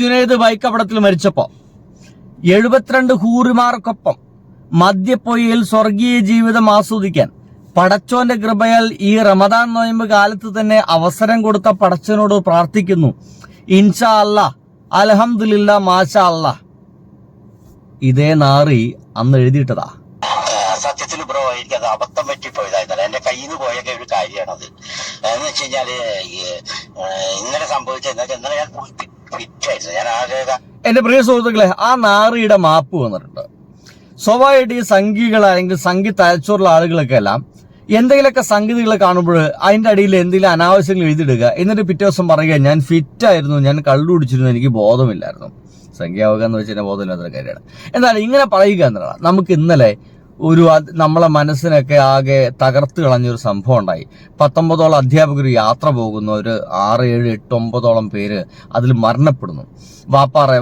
Junaid bike അപകടത്തിൽ മരിച്ചപ്പോ 72 ഹൂറിമാർക്കൊപ്പം മദ്യപ്പൊയ്യിൽ സ്വർഗീയ ജീവിതം ആസ്വദിക്കാൻ പടച്ചോന്റെ കൃപയാൽ ഈ റമദാൻ നോയമ്പ് കാലത്ത് തന്നെ അവസരം കൊടുത്ത പടച്ചവനോട് പ്രാർത്ഥിക്കുന്നു. ഇൻഷാ അല്ലാ, അൽഹംദുലില്ലാ, മാഷാ അല്ലാ. ഇതേ നാറി അന്ന് എഴുതിയിട്ടതാ. സത്യത്തിൽ ബ്രോ, എനിക്കത് അബദ്ധം പറ്റിപ്പോയതായിരുന്നല്ല, എന്റെ കയ്യിൽ നിന്ന് പോയൊക്കെ ഒരു കാര്യമാണത്. എന്ന് വെച്ച് കഴിഞ്ഞാല് ഇന്നലെ സംഭവിച്ചത് ഇന്നലെ ഞാൻ ഫിറ്റായിരുന്നു. ഞാൻ ആകെ എന്റെ പ്രിയ സുഹൃത്തുക്കളെ, ആ നാറിയുടെ മാപ്പ് വന്നിട്ടുണ്ട്. സ്വാഭാവികമായിട്ട് ഈ സംഘികൾ അല്ലെങ്കിൽ സംഘി തലച്ചോറുള്ള ആളുകളൊക്കെ എല്ലാം എന്തെങ്കിലുമൊക്കെ സംഗതികൾ കാണുമ്പോൾ അതിന്റെ അടിയിൽ എന്തെങ്കിലും അനാവശ്യങ്ങൾ എഴുതിയിടുക, എന്നിട്ട് പിറ്റേ ദിവസം പറയുക ഞാൻ ഫിറ്റായിരുന്നു, ഞാൻ കള്ളു കുടിച്ചിരുന്നു, എനിക്ക് ബോധമില്ലായിരുന്നു. സംഖ്യാവുക എന്ന് വെച്ചാൽ ബോധമില്ലാത്തൊരു കാര്യമാണ്. എന്നാൽ ഇങ്ങനെ പറയുക എന്നുള്ളതാണ്. നമുക്ക് ഇന്നലെ നമ്മളെ മനസ്സിനൊക്കെ ആകെ തകർത്ത് കളഞ്ഞൊരു സംഭവം ഉണ്ടായി. 19ഓളം അധ്യാപകർ യാത്ര പോകുന്ന ഒരു 6, 7, 8, 9ഓളം പേര് അതിൽ മരണപ്പെടുന്നു.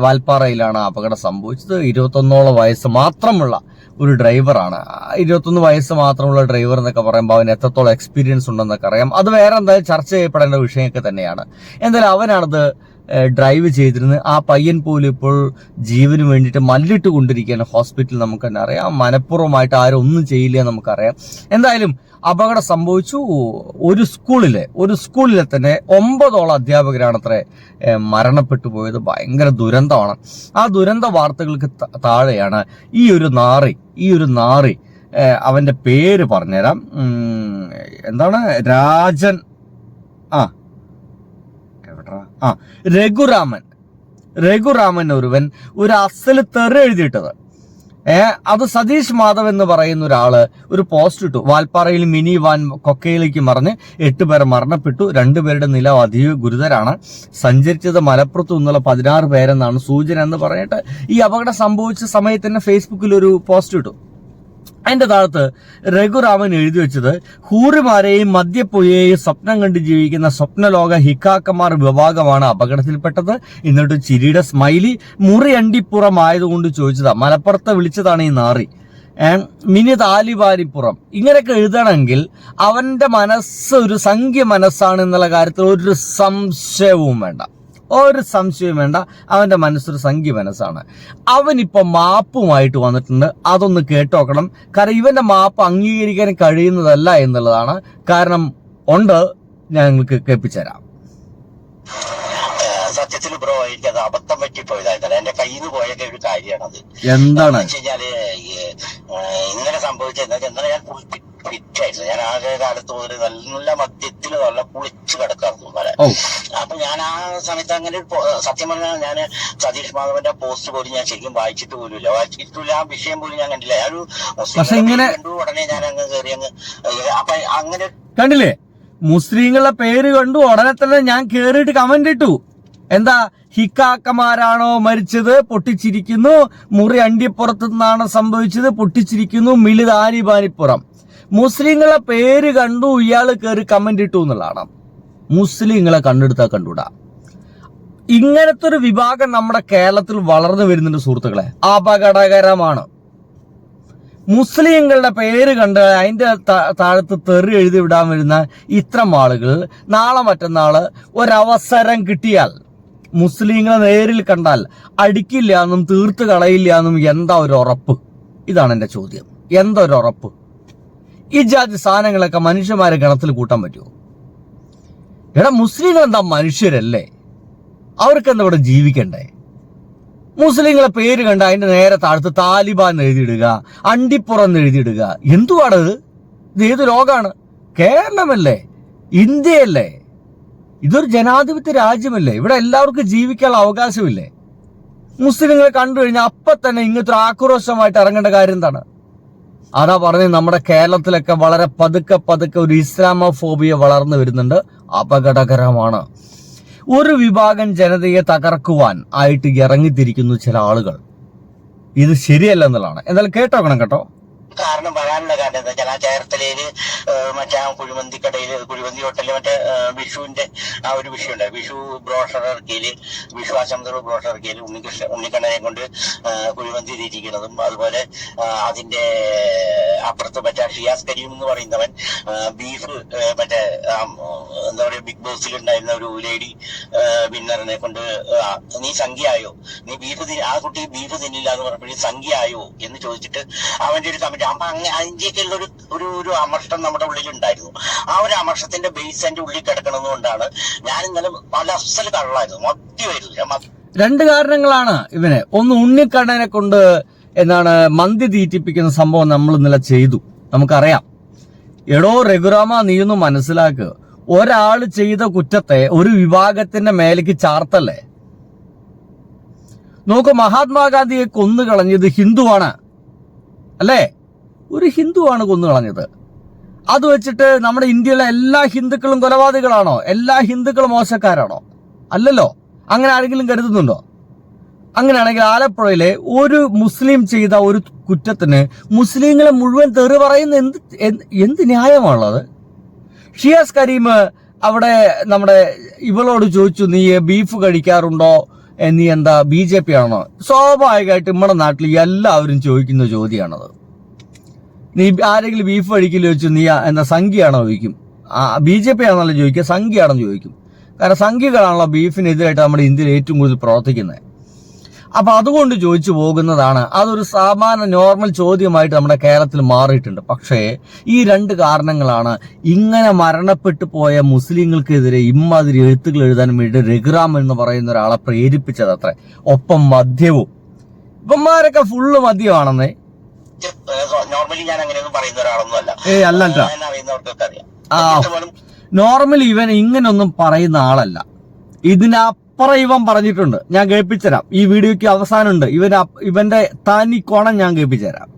വാൽപ്പാറയിലാണ് അപകടം സംഭവിച്ചത്. 21ഓളം വയസ്സ് മാത്രമുള്ള ഒരു ഡ്രൈവറാണ്. 21 വയസ്സ് മാത്രമുള്ള ഡ്രൈവർ എന്നൊക്കെ പറയുമ്പോൾ അവന് എത്രത്തോളം എക്സ്പീരിയൻസ് ഉണ്ടെന്നൊക്കെ അറിയാം. അത് വേറെ എന്തായാലും ചർച്ച ചെയ്യപ്പെടേണ്ട വിഷയമൊക്കെ തന്നെയാണ്. എന്തായാലും അവനാണത് ഡ്രൈവ് ചെയ്തിരുന്നത്. ആ പയ്യൻ പോലും ഇപ്പോൾ ജീവന് വേണ്ടിയിട്ട് മല്ലിട്ട് കൊണ്ടിരിക്കുകയാണ് ഹോസ്പിറ്റലിൽ. നമുക്ക് തന്നെ അറിയാം. മനഃപൂർവ്വമായിട്ട് ആരും ഒന്നും ചെയ്യില്ല നമുക്കറിയാം. എന്തായാലും അപകടം സംഭവിച്ചു. ഒരു സ്കൂളിലെ തന്നെ 9ഓളം അധ്യാപകരാണത്രേ മരണപ്പെട്ടു പോയത്. ഭയങ്കര ദുരന്തമാണ്. ആ ദുരന്ത വാർത്തകൾക്ക് താഴെയാണ് ഈ ഒരു നാറി. അവന്റെ പേര് പറഞ്ഞുതരാം. എന്താണ്? രാജൻ രഘുരാമൻ ഒരുവൻ ഒരു അസല് തെറി എഴുതിയിട്ടത്. അത് സതീഷ് മാധവ് എന്ന് പറയുന്ന ഒരാള് ഒരു പോസ്റ്റ് ഇട്ടു. വാൽപ്പാറയിൽ മിനി വാൻ കൊക്കയിലേക്ക് മറിഞ്ഞ് 8 പേർ മരണപ്പെട്ടു. 2 പേരുടെ നില അതീവ ഗുരുതരാണ്. സഞ്ചരിച്ചത് മലപ്പുറത്തു നിന്നുള്ള 16 പേരെന്നാണ് സൂചന എന്ന് പറഞ്ഞിട്ട് ഈ അപകടം സംഭവിച്ച സമയത്ത് തന്നെ ഫേസ്ബുക്കിൽ ഒരു പോസ്റ്റ് ഇട്ടു. അതിന്റെ താഴത്ത് രഘുരാമൻ എഴുതി വെച്ചത്, ഹൂറിമാരെയും മദ്യപ്പൊയ്യെയും സ്വപ്നം കണ്ട് ജീവിക്കുന്ന സ്വപ്നലോക ഹിക്കാക്കമാർ വിഭാഗമാണ് അപകടത്തിൽപ്പെട്ടത്. എന്നിട്ട് ചിരിയുടെ സ്മൈലി മുറിയണ്ടിപ്പുറം ആയതുകൊണ്ട് ചോദിച്ചതാ. മലപ്പുറത്തെ വിളിച്ചതാണ് ഈ നാറി. മിനി താലിബാനിപ്പുറം. ഇങ്ങനെയൊക്കെ എഴുതണമെങ്കിൽ അവന്റെ മനസ്സ് ഒരു സംഖ്യ മനസ്സാണ് എന്നുള്ള കാര്യത്തിൽ ഒരു സംശയവും വേണ്ട. അവന്റെ മനസ്സൊരു സംഖ്യ മനസ്സാണ്. അവനിപ്പോ മാപ്പുമായിട്ട് വന്നിട്ടുണ്ട്. അതൊന്ന് കേട്ടോക്കണം. കാരണം ഇവന്റെ മാപ്പ് അംഗീകരിക്കാൻ കഴിയുന്നതല്ല എന്നുള്ളതാണ്. കാരണം ഞാൻ നിങ്ങൾക്ക് കേൾപ്പിച്ചുതരാം. സത്യത്തിൽ ബ്രോ, എനിക്കത് അബദ്ധം പറ്റിപ്പോയതായിരുന്നല്ല, എന്റെ കയ്യിൽ നിന്ന് പോയൊക്കെ ഒരു കാര്യമാണത്. എന്താണ് വെച്ച് കഴിഞ്ഞാല് ഇന്നലെ സംഭവിച്ചത് ഇന്നലെ ഞാൻ ഫിറ്റായിരുന്നു. ഞാൻ ആകെ കാലത്ത് മുതൽ നല്ല മദ്യത്തിൽ നല്ല കുളിച്ച് കിടക്കാറുണ്ട് ഇന്നലെ. അപ്പൊ ഞാൻ ആ സമയത്ത് അങ്ങനെ സത്യം പറഞ്ഞാൽ ഞാൻ സതീഷ് മാധവന്റെ പോസ്റ്റ് പോലും ഞാൻ ശരിക്കും വായിച്ചിട്ടില്ല. ആ വിഷയം പോലും ഞാൻ കണ്ടില്ല. ഒരു കണ്ടു ഉടനെ ഞാൻ അങ്ങ് കയറി അപ്പൊ അങ്ങനെ കണ്ടില്ലേ, മുസ്ലിങ്ങളുടെ പേര് കണ്ടു ഉടനെ തന്നെ ഞാൻ കേറിയിട്ട് കമന്റ് ഇട്ടു. എന്താ, ഹിക്കാക്കമാരാണോ മരിച്ചത്? പൊട്ടിച്ചിരിക്കുന്നു. മുറി അണ്ടിപ്പുറത്തു നിന്നാണ് സംഭവിച്ചത്? പൊട്ടിച്ചിരിക്കുന്നു. മിലി താലിബാനിപ്പുറം. മുസ്ലിങ്ങളെ പേര് കണ്ടു ഇയാള് കയറി കമന്റ് ഇട്ടു എന്നുള്ളതാണ്. മുസ്ലിങ്ങളെ കണ്ടുകൂടാ. ഇങ്ങനത്തെ ഒരു വിഭാഗം നമ്മുടെ കേരളത്തിൽ വളർന്നു വരുന്നുണ്ട് സുഹൃത്തുക്കളെ. അപകടകരമാണ്. മുസ്ലിങ്ങളുടെ പേര് കണ്ട് അതിന്റെ താഴത്ത് തെറി എഴുതി വിടാൻ വരുന്ന ഇത്തരം ആളുകൾ നാളെ മറ്റന്നാള് ഒരവസരം കിട്ടിയാൽ മുസ്ലിങ്ങളെ നേരിൽ കണ്ടാൽ അടിക്കില്ല എന്നും തീർത്ത് കളയില്ല എന്നും എന്താ ഒരു ഉറപ്പ്? ഇതാണ് എന്റെ ചോദ്യം. എന്താ ഒരു ഉറപ്പ്? ഈ ജാതി സാധനങ്ങളൊക്കെ മനുഷ്യന്മാരെ ഗണത്തിൽ കൂട്ടാൻ പറ്റുമോ? മുസ്ലിങ്ങൾ എന്താ മനുഷ്യരല്ലേ? അവർക്ക് എന്താ ഇവിടെ ജീവിക്കണ്ടേ? മുസ്ലിങ്ങളെ പേര് കണ്ട അതിന്റെ നേരെ താഴത്ത് താലിബാൻ എഴുതിയിടുക, അണ്ടിപ്പുറം എഴുതിയിടുക. എന്തുവാണത്? ഇത് ഏത് ലോകാണ്? കേരളമല്ലേ? ഇന്ത്യയല്ലേ? ഇതൊരു ജനാധിപത്യ രാജ്യമല്ലേ? ഇവിടെ എല്ലാവർക്കും ജീവിക്കാനുള്ള അവകാശമില്ലേ? മുസ്ലിങ്ങളെ കണ്ടു കഴിഞ്ഞാൽ അപ്പൊ തന്നെ ഇങ്ങനത്തെ ആക്രോശമായിട്ട് ഇറങ്ങേണ്ട കാര്യം എന്താണ്? അതാ പറഞ്ഞത്, നമ്മുടെ കേരളത്തിലൊക്കെ വളരെ പതുക്കെ ഒരു ഇസ്ലാമോഫോബിയ വളർന്നു വരുന്നുണ്ട്. അപകടകരമാണ്. ഒരു വിഭാഗം ജനതയെ തകർക്കുവാൻ ആയിട്ട് ഇറങ്ങിത്തിരിക്കുന്നു ചില ആളുകൾ. ഇത് ശരിയല്ല എന്നുള്ളതാണ്. എന്തായാലും കേട്ടോ. കാരണം വരാനുള്ള എന്താ വെച്ചാൽ ആ ചേർത്തലയില് മറ്റേ കുഴിമന്തി ഹോട്ടലില് മറ്റേ വിഷുവിന്റെ ആ ഒരു വിഷയം ഉണ്ട്. വിഷു ബ്രോഷർ ഇറക്കിയില്, വിഷു ആശംസകൾ ബ്രോഷർ ഇറക്കിയില് ഉണ്ണിക്കണ്ണനെ കൊണ്ട് കുഴിമന്തി തിരിക്കുന്നതും, അതുപോലെ അതിന്റെ അപ്പുറത്ത് മറ്റേ ഷിയാസ് കരീം എന്ന് പറയുന്നവൻ ബീഫ് മറ്റേ എന്താ പറയാ ബിഗ് ബോസിൽ ഉണ്ടായിരുന്ന ഒരു ലേഡി വിന്നറിനെ കൊണ്ട് നീ സംഖ്യയായോ, നീ ആ കുട്ടി ബീഫ് തിന്നില്ല എന്ന് പറഞ്ഞപ്പോൾ സംഖ്യയായോ എന്ന് ചോദിച്ചിട്ട് അവന്റെ ഒരു കമന്റ്. അപ്പൊ അതിന്റെയൊക്കെ ഉള്ള ഒരു അമർഷം നമ്മുടെ ഉള്ളിലുണ്ടായിരുന്നു. ആ ഒരു അമർഷത്തിന്റെ ബേസ് എന്റെ ഉള്ളിൽ കിടക്കണമെന്നുകൊണ്ടാണ് ഞാൻ ഇന്നലെ നല്ല അസൽ കള്ളായിരുന്നു, മദ്യമായിരുന്നു. രണ്ട് കാരണങ്ങളാണ് ഇവനെ. ഒന്ന്, ഉണ്ണിക്കണ്ണനെ കൊണ്ട് എന്താണ് മന്തി തീറ്റിപ്പിക്കുന്ന സംഭവം നമ്മൾ ഇന്നലെ ചെയ്തു, നമുക്കറിയാം. എടോ രഘുരാമ, നീയൊന്ന് മനസ്സിലാക്കുക, ഒരാൾ ചെയ്ത കുറ്റത്തെ ഒരു വിഭാഗത്തിന്റെ മേലേക്ക് ചാർത്തല്ലേ. നോക്ക്, മഹാത്മാഗാന്ധിയെ കൊന്നുകളഞ്ഞത് ഹിന്ദുവാണ് അല്ലേ? ഒരു ഹിന്ദുവാണ് കൊന്നുകളഞ്ഞത്. അത് വെച്ചിട്ട് നമ്മുടെ ഇന്ത്യയിലെ എല്ലാ ഹിന്ദുക്കളും കൊലപാതകളാണോ? എല്ലാ ഹിന്ദുക്കളും മോശക്കാരാണോ? അല്ലല്ലോ. അങ്ങനെ ആരെങ്കിലും കരുതുന്നുണ്ടോ? അങ്ങനെയാണെങ്കിൽ ആലപ്പുഴയിലെ ഒരു മുസ്ലിം ചെയ്ത ഒരു കുറ്റത്തിന് മുസ്ലിങ്ങളെ മുഴുവൻ തെറി പറയുന്ന എന്ത് ന്യായമാണുള്ളത്? ഷിയാസ് കരീം അവിടെ നമ്മുടെ ഇവളോട് ചോദിച്ചു, നീ ബീഫ് കഴിക്കാറുണ്ടോ, നീ എന്താ BJP ആണോ? സ്വാഭാവികമായിട്ട് നമ്മുടെ നാട്ടിൽ എല്ലാവരും ചോദിക്കുന്ന ചോദ്യമാണത്. നീ ആരെങ്കിലും ബീഫ് കഴിക്കില്ല ചോദിച്ചു, നീ എന്താ സംഖ്യയാണോ ചോദിക്കും. BJP ആണല്ലോ ചോദിക്കുക, സംഖ്യയാണെന്ന് ചോദിക്കും. കാരണം സംഖ്യകളാണല്ലോ ബീഫിനെതിരായിട്ട് നമ്മുടെ ഇന്ത്യയിൽ ഏറ്റവും കൂടുതൽ പ്രവർത്തിക്കുന്നത്. അപ്പൊ അതുകൊണ്ട് ചോദിച്ചു പോകുന്നതാണ്. അതൊരു സാമാന്യ നോർമൽ ചോദ്യമായിട്ട് നമ്മുടെ കേരളത്തിൽ മാറിയിട്ടുണ്ട്. പക്ഷേ ഈ രണ്ട് കാരണങ്ങളാണ് ഇങ്ങനെ മരണപ്പെട്ടു പോയ മുസ്ലിങ്ങൾക്കെതിരെ ഇമ്മാതിരി എഴുത്തുകൾ എഴുതാൻ വേണ്ടി രഘുറാം എന്ന് പറയുന്ന ഒരാളെ പ്രേരിപ്പിച്ചത് അത്ര. ഒപ്പം മദ്യവും. ഇവന്മാരൊക്കെ ഫുള്ള് മദ്യമാണെന്നേ. നോർമലി ഞാൻ അങ്ങനെയൊന്നും പറയുന്ന ഒരാളൊന്നുമല്ല. നോർമലി ഇവൻ ഇങ്ങനൊന്നും പറയുന്ന ആളല്ല. ഇതിനപ്പുറം ഇവൻ പറഞ്ഞിട്ടുണ്ട്. ഞാൻ കേൾപ്പിച്ചുതരാം. ഈ വീഡിയോയ്ക്ക് അവസാനമുണ്ട്. ഇവന്റെ തനി കോണം ഞാൻ കേൾപ്പിച്ചുതരാം.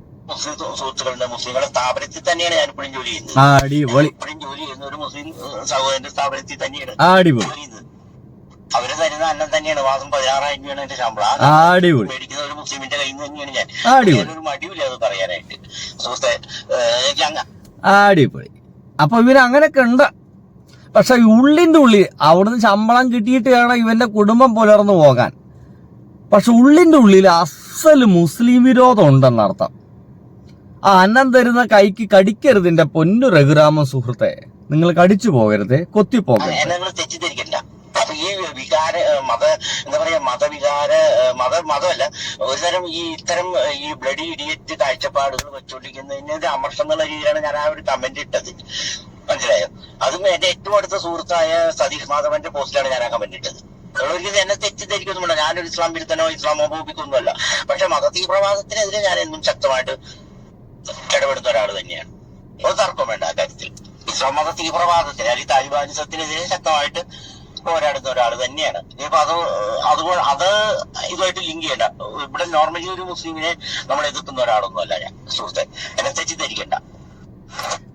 സുഹൃത്തുക്കളുടെ മുസ്ലിങ്ങളുടെ സ്ഥാപനത്തിൽ തന്നെയാണ് ഞാൻ ഇപ്പോഴും ജോലി ചെയ്യുന്നത്. അടിപൊളി. ഇപ്പോഴും ജോലി ചെയ്യുന്ന ഒരു മുസ്ലിം സഹോദരന്റെ സ്ഥാപനത്തിൽ തന്നെയാണ് അടിപൊളി. അവര് തരുന്ന അന്നം തന്നെയാണ്. മാസം 16,000 രൂപയാണ് എന്റെ ശമ്പളം. അടിപൊളി. മേടിക്കുന്ന ഒരു മുസ്ലിമിന്റെ കയ്യിൽ നിന്ന് തന്നെയാണ് ഞാൻ. ഒരു മടിയില്ല അത് പറയാനായിട്ട് സുഹൃത്തെ. അടിപൊളി. അപ്പൊ ഇവര് അങ്ങനെയൊക്കെ ഉണ്ട്. പക്ഷെ ഉള്ളിന്റെ ഉള്ളിൽ അവിടുന്ന് ശമ്പളം കിട്ടിയിട്ട് വേണം ഇവന്റെ കുടുംബം പുലർന്നു പോകാൻ. പക്ഷെ ഉള്ളിന്റെ ഉള്ളിൽ അസല് മുസ്ലിം വിരോധം ഉണ്ടെന്നർത്ഥം. ആ അന്നം തരുന്ന കൈക്ക് കടിക്കരുതിന്റെ പൊന്നു രഘുരാമൻ സുഹൃത്തെ. നിങ്ങൾ കടിച്ചു പോകരുത്, കൊത്തിപ്പോകരുത്. തെറ്റിദ്ധരിക്കണ്ട. അപ്പൊ ഈ വികാര എന്താ പറയാ മതമല്ല, ഒരുതരം ഇത്തരം ഈ ബ്ലഡി ഇഡിയറ്റ് കാഴ്ചപ്പാടുകൾ വെച്ചുകൊണ്ടിരിക്കുന്നതിന് ഒരു അമർഷം എന്നുള്ള രീതിയിലാണ് ഞാൻ ആ ഒരു കമന്റ് ഇട്ടത്. മനസ്സിലായോ? അതും എന്റെ ഏറ്റവും അടുത്ത സുഹൃത്തായ സതീഷ് മാധവന്റെ പോസ്റ്റിലാണ് ഞാൻ ആ കമന്റ് ഇട്ടത്. ഒരിക്കലും എന്നെ തെറ്റിദ്ധരിക്കൊന്നുമില്ല. ഞാനൊരു ഇസ്ലാം വിരുദ്ധനോ ഇസ്ലാമോഫോബിക്കൊന്നുമല്ല. പക്ഷെ മതതീവ്രവാദത്തിനെതിരെ ഞാൻ എന്നും ശക്തമായിട്ട് ഇടപെടുന്ന ഒരാൾ തന്നെയാണ്. ഒരു തർക്കം വേണ്ട ആ കാര്യത്തിൽ. ഇസ്ലാം മത തീവ്രവാദത്തിന് അല്ലെങ്കിൽ താലിബാനിസത്തിനെതിരെ ശക്തമായിട്ട് പോരാടുന്ന ഒരാൾ തന്നെയാണ്. ഇനിയിപ്പോ അത് ഇതുമായിട്ട് ലിങ്ക് ചെയ്യണ്ട. ഇവിടെ നോർമലി ഒരു മുസ്ലിമിനെ നമ്മൾ എതിർക്കുന്ന ഒരാളൊന്നുമല്ല ഞാൻ സുഹൃത്തെ. എന്നെ തെറ്റിദ്ധരിക്കണ്ട.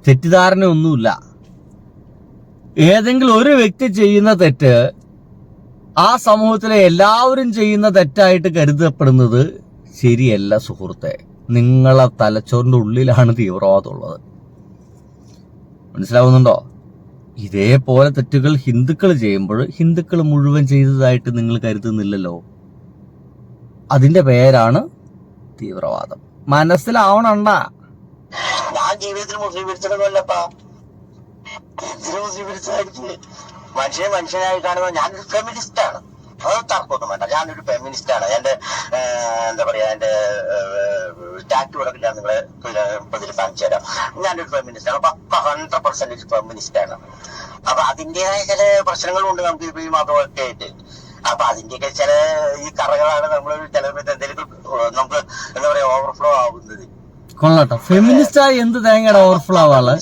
തെറ്റിദ്ധാരണ ഒന്നുമില്ല. ഏതെങ്കിലും ഒരു വ്യക്തി ചെയ്യുന്ന തെറ്റ് ആ സമൂഹത്തിലെ എല്ലാവരും ചെയ്യുന്ന തെറ്റായിട്ട് കരുതപ്പെടുന്നത് ശരിയല്ല സുഹൃത്തെ. നിങ്ങളെ തലച്ചോറിന്റെ ഉള്ളിലാണ് തീവ്രവാദം ഉള്ളത്. മനസ്സിലാവുന്നുണ്ടോ? ഇതേപോലെ തെറ്റുകൾ ഹിന്ദുക്കൾ ചെയ്യുമ്പോൾ ഹിന്ദുക്കൾ മുഴുവൻ ചെയ്തതായിട്ട് നിങ്ങൾ കരുതുന്നില്ലല്ലോ. അതിന്റെ പേരാണ് തീവ്രവാദം. മനസ്സിലാവണണ്ട. ഞാൻ ജീവിതത്തിൽ മുസ്ലിം വിരിച്ചതൊന്നുമല്ലപ്പാ. മുസ്ലിം വിരിച്ചതായിട്ട് മനുഷ്യനായി കാണുന്ന ഞാനൊരു ഫെമിനിസ്റ്റ് ആണ്. അത് തർക്കമൊന്നും വേണ്ട. ഞാനൊരു ഫെമിനിസ്റ്റ് ആണ്. എന്റെ എന്താ പറയാ, എന്റെ ടാറ്റു അടക്കം ഞാൻ നിങ്ങളെ ഇതിൽ കാണിച്ചു തരാം. ഞാനൊരു ഫെമിനിസ്റ്റ് ആണ്. 100% ഫെമിനിസ്റ്റ് ആണ്. അപ്പൊ അതിന്റേതായ ചില പ്രശ്നങ്ങളുണ്ട് നമുക്ക് ഇപ്പൊ ഈ മതമൊക്കെ ആയിട്ട്. അപ്പൊ അതിന്റെയൊക്കെ ചില ഈ കറകളാണ് നമ്മൾ ചിലപ്പോൾ എന്തെങ്കിലും നമുക്ക് എന്താ പറയാ ഓവർഫ്ലോ ആവുന്നത്. കൊള്ളാട്ടോ. ഫെമിനിസ്റ്റായി എന്ത് തേങ്ങയുടെ ഓവർഫ്ലോ ആവാണ്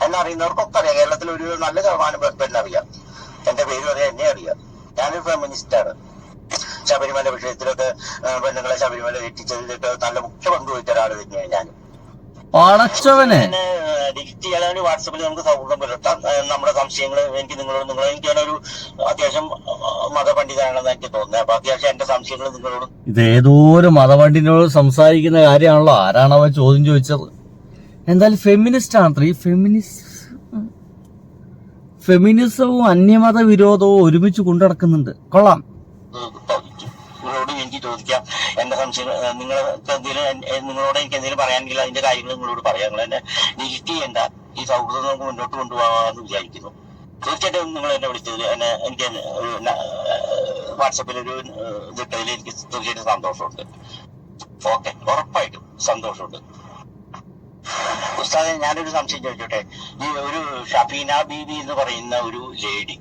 എന്നറിയുന്നവർക്കൊക്കെ അറിയാം. കേരളത്തിൽ ഒരു നല്ല ശതമാനം പേർക്ക് എന്നെ അറിയാം. എന്റെ പേര് അറിയാം, എന്നെ അറിയാം. ഞാനൊരു ഫെമിനിസ്റ്റ് ആണ്. ശബരിമല വിഷയത്തിലൊക്കെ പെണ്ണുങ്ങളെ ശബരിമല എത്തിച്ചതിലൊക്കെ നല്ല മുഖ്യ പങ്ക് വഹിച്ച ഒരാൾ തന്നെയാണ് ഞാൻ. ഡിജിറ്റ് ചെയ്യാൻ വാട്സപ്പിൽ നമുക്ക് സൗഹൃദം പുലർത്താം. നമ്മുടെ സംശയങ്ങൾ എനിക്ക് എനിക്കൊരു അത്യാവശ്യം മതപണ്ഡിതനാണെന്ന് എനിക്ക് തോന്നുന്നത്. അപ്പൊ അത്യാവശ്യം എന്റെ സംശയങ്ങൾ നിങ്ങളോട് ഇതേതോ ഒരു മതപണ്ഡിതനോട് സംസാരിക്കുന്ന കാര്യമാണല്ലോ. ആരാണ് അവൻ ചോദ്യം ചോദിച്ചത്? എന്തായാലും ഫെമിനിസ്റ്റ് ആണ്. ഈ ഫെമിനിസവും അന്യമത വിരോധവും ഒരുമിച്ച് കൊണ്ടുനടക്കുന്നുണ്ട്. കൊള്ളാം. നിങ്ങളോട് എനിക്ക് ചോദിക്കാം, എന്റെ സംശയം നിങ്ങൾക്ക് നിങ്ങളോട് എനിക്ക് എന്തെങ്കിലും പറയാനെങ്കിൽ അതിന്റെ കാര്യങ്ങൾ നിങ്ങളോട് പറയാം. നിങ്ങൾ എന്നെ നെഗറ്റീവ് ചെയ്യണ്ട. ഈ സൗഹൃദം നമുക്ക് മുന്നോട്ട് കൊണ്ടുപോകാമെന്ന് വിചാരിക്കുന്നു. തീർച്ചയായിട്ടും നിങ്ങൾ എന്നെ വിളിച്ചതിൽ എനിക്ക് വാട്സപ്പിൽ ഒരു ഇതിട്ടതിൽ എനിക്ക് തീർച്ചയായിട്ടും സന്തോഷമുണ്ട്. ഓക്കെ, ഉറപ്പായിട്ടും സന്തോഷമുണ്ട്. ഉസ്താദെ, ഞാനൊരു സംശയം ചോദിച്ചോട്ടെ. ഈ ഒരു ഷഫീന ബീബി എന്ന് പറയുന്ന ഒരു ലേഡി,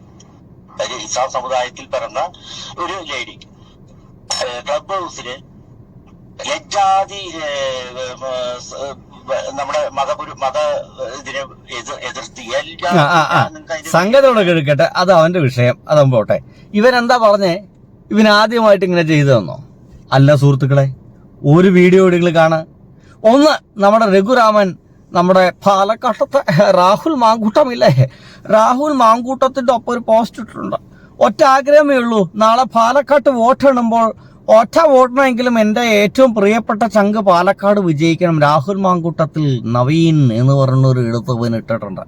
അതായത് ഇസ്ലാം സമുദായത്തിൽ പിറന്ന ഒരു ലേഡി, ക്ലബ് ഹൗസില് ലജ്ജാതി നമ്മുടെ മത ഇതിനെ എതിർത്തി സംഗതിയോടെ കേൾക്കട്ടെ. അത് അവന്റെ വിഷയം, അതവൻ പോട്ടെ. ഇവനെന്താ പറഞ്ഞേ? ഇവൻ ആദ്യമായിട്ട് ഇങ്ങനെ ചെയ്തു തന്നോ? അല്ല സുഹൃത്തുക്കളെ, ഒരു വീഡിയോ നിങ്ങൾ കാണാൻ. ഒന്ന്, നമ്മുടെ രഘുരാമൻ, നമ്മുടെ പാലക്കാട്ടത്തെ രാഹുൽ മാങ്കൂട്ടമില്ലേ, രാഹുൽ മാങ്കൂട്ടത്തിന്റെ ഒപ്പം ഒരു പോസ്റ്റ് ഇട്ടിട്ടുണ്ട്. ഒറ്റ ആഗ്രഹമേ ഉള്ളൂ, നാളെ പാലക്കാട്ട് വോട്ടെണ്ണുമ്പോൾ ഒറ്റ വോട്ടിനെങ്കിലും എൻ്റെ ഏറ്റവും പ്രിയപ്പെട്ട ചങ്ക് പാലക്കാട് വിജയിക്കണം, രാഹുൽ മാങ്കൂട്ടത്തിൽ നവീൻ എന്ന് പറഞ്ഞൊരു എഴുത്തവൻ ഇട്ടിട്ടുണ്ട്.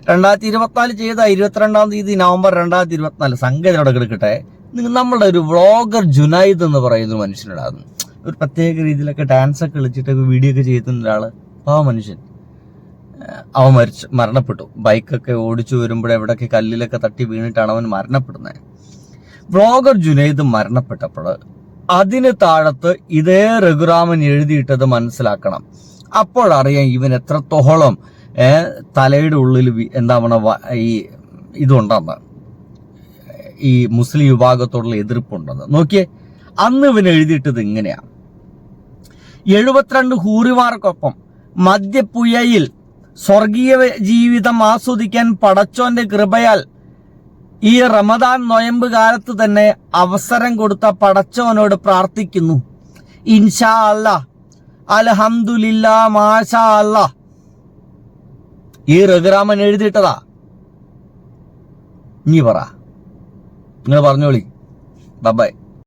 2024 ചെയ്ത 22-ാം തീയതി നവംബർ 2024. സംഗതിയോടെ കിടക്കട്ടെ. നമ്മളുടെ ഒരു വ്ളോഗർ ജുനൈദ് എന്ന് പറയുന്ന മനുഷ്യനുണ്ടായിരുന്നു. ഒരു പ്രത്യേക രീതിയിലൊക്കെ ഡാൻസൊക്കെ കളിച്ചിട്ടൊക്കെ വീഡിയോ ഒക്കെ ചെയ്യുന്ന ഒരാള്, ആ മനുഷ്യൻ അവൻ മരണപ്പെട്ടു. ബൈക്കൊക്കെ ഓടിച്ചു വരുമ്പോഴേ എവിടെയൊക്കെ കല്ലിലൊക്കെ തട്ടി വീണിട്ടാണ് അവൻ മരണപ്പെടുന്നത്. വ്ളോഗർ ജുനൈദ് മരണപ്പെട്ടപ്പോൾ അതിന് താഴത്ത് ഇതേ രഘുരാമൻ എഴുതിയിട്ടത് മനസ്സിലാക്കണം. അപ്പോഴറിയാം ഇവൻ എത്രത്തോളം തലയുടെ ഉള്ളിൽ ഈ ഇതുണ്ടെന്ന്, ഈ മുസ്ലിം വിഭാഗത്തോടുള്ള എതിർപ്പുണ്ടെന്ന്. നോക്കിയേ, അന്ന് ഇവൻ എഴുതിയിട്ടത് ഇങ്ങനെയാണ്: 72 ഹൂറിമാർക്കൊപ്പം മധ്യപുഴയിൽ സ്വർഗീയ ജീവിതം ആസ്വദിക്കാൻ പടച്ചോന്റെ കൃപയാൽ ഈ റമദാൻ നൊയമ്പ് കാലത്ത് തന്നെ അവസരം കൊടുത്ത പടച്ചവനോട് പ്രാർത്ഥിക്കുന്നു. ഇൻഷാ അല്ലാ, അൽഹംദുലില്ലാ, മാഷാ അല്ലാ. ഈ രഘുരാമൻ എഴുതിയിട്ടതാ. നീ പറ, നിങ്ങൾ പറഞ്ഞോളി. ബൈ.